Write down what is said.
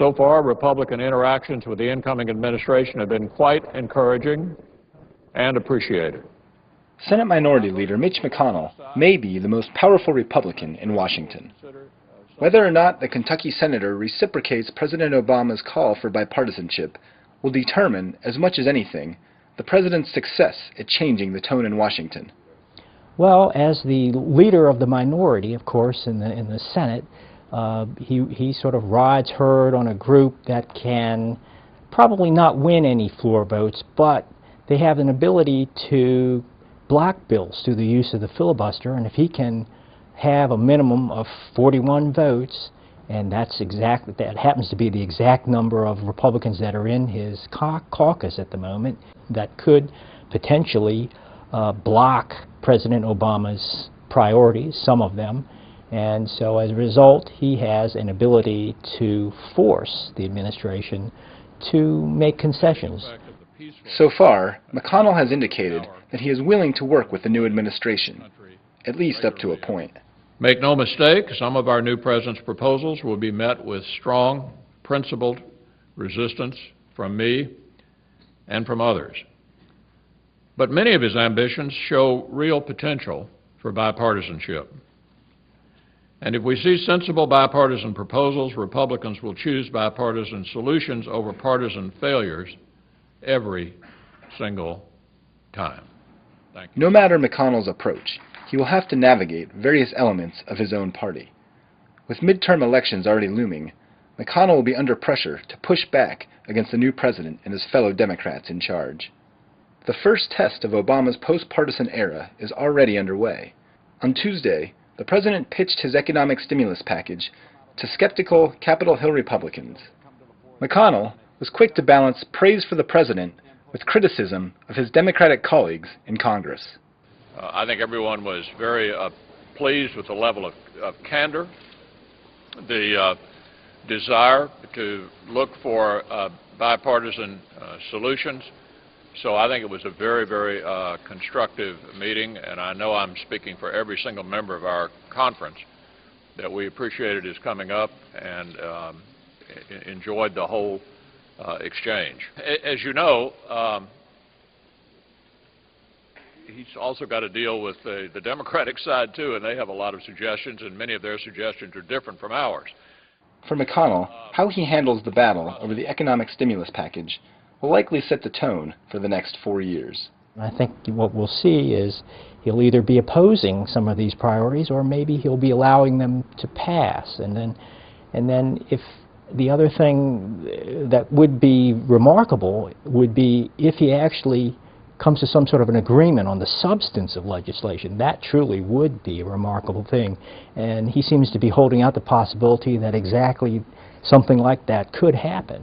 So far, Republican interactions with the incoming administration have been quite encouraging and appreciated. Senate Minority Leader Mitch McConnell may be the most powerful Republican in Washington. Whether or not the Kentucky senator reciprocates President Obama's call for bipartisanship will determine, as much as anything, the president's success at changing the tone in Washington. Well, as the leader of the minority, of course, in the Senate, he sort of rides herd on a group that can probably not win any floor votes, but they have an ability to block bills through the use of the filibuster, and if he can have a minimum of 41 votes, and that happens to be the exact number of Republicans that are in his caucus at the moment, that could potentially block President Obama's priorities, some of them. And so as a result, he has an ability to force the administration to make concessions. So far, McConnell has indicated that he is willing to work with the new administration, at least up to a point. Make no mistake, some of our new president's proposals will be met with strong, principled resistance from me and from others. But many of his ambitions show real potential for bipartisanship. And if we see sensible bipartisan proposals, Republicans will choose bipartisan solutions over partisan failures every single time. Thank you. No matter McConnell's approach, he will have to navigate various elements of his own party. With midterm elections already looming, McConnell will be under pressure to push back against the new president and his fellow Democrats in charge. The first test of Obama's post-partisan era is already underway. On Tuesday, the president pitched his economic stimulus package to skeptical Capitol Hill Republicans. McConnell was quick to balance praise for the president with criticism of his Democratic colleagues in Congress. I think everyone was very pleased with the level of candor, the desire to look for bipartisan solutions. So I think it was a very, very constructive meeting, and I know I'm speaking for every single member of our conference that we appreciated his coming up and enjoyed the whole exchange. As you know, he's also got to deal with the Democratic side, too, and they have a lot of suggestions, and many of their suggestions are different from ours. For McConnell, how he handles the battle over the economic stimulus package will likely set the tone for the next 4 years. I think what we'll see is he'll either be opposing some of these priorities or maybe he'll be allowing them to pass. And then if the other thing that would be remarkable would be if he actually comes to some sort of an agreement on the substance of legislation. That truly would be a remarkable thing. And he seems to be holding out the possibility that exactly something like that could happen.